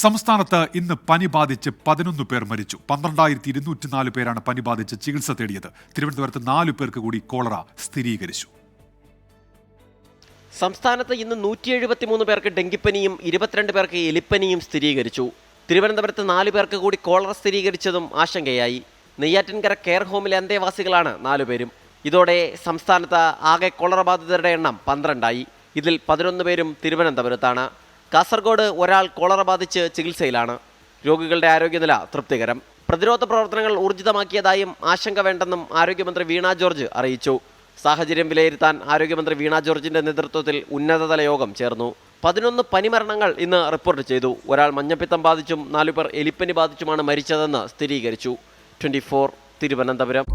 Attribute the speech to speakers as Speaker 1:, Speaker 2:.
Speaker 1: സംസ്ഥാനത്ത് ഇന്ന് പനി ബാധിച്ച് 11 പേർ മരിച്ചു. 12,204 പേരാണ് പനി ബാധിച്ച് ചികിത്സ തേടിയത്. തിരുവനന്തപുരത്ത് 4 പേർക്ക് കൂടി കോളറ സ്ഥിരീകരിച്ചു.
Speaker 2: സംസ്ഥാനത്ത് ഇന്ന് 173 പേർക്ക് ഡെങ്കിപ്പനിയും 22 പേർക്ക് എലിപ്പനിയും സ്ഥിരീകരിച്ചു. തിരുവനന്തപുരത്ത് 4 പേർക്ക് കൂടി കോളറ സ്ഥിരീകരിച്ചതും ആശങ്കയായി. നെയ്യാറ്റിൻകര കെയർ ഹോമിലെ അന്തേവാസികളാണ് 4 പേരും. ഇതോടെ സംസ്ഥാനത്ത് ആകെ കോളറ ബാധിതരുടെ എണ്ണം 12ആയി. ഇതിൽ 11 പേരും തിരുവനന്തപുരത്താണ്. കാസർഗോഡ് ഒരാൾ കോളറ ബാധിച്ച് ചികിത്സയിലാണ്. രോഗികളുടെ ആരോഗ്യനില തൃപ്തികരം. പ്രതിരോധ പ്രവർത്തനങ്ങൾ ഊർജിതമാക്കിയതായും ആശങ്ക വേണ്ടെന്നും ആരോഗ്യമന്ത്രി വീണ ജോർജ് അറിയിച്ചു. സാഹചര്യം വിലയിരുത്താൻ ആരോഗ്യമന്ത്രി വീണ ജോർജിന്റെ നേതൃത്വത്തിൽ ഉന്നതതല യോഗം ചേർന്നു. 11 പനിമരണങ്ങൾ ഇന്ന് റിപ്പോർട്ട് ചെയ്തു. ഒരാൾ മഞ്ഞപ്പിത്തം ബാധിച്ചും 4 പേർ എലിപ്പനി ബാധിച്ചുമാണ് മരിച്ചതെന്ന് സ്ഥിരീകരിച്ചു. 24 തിരുവനന്തപുരം.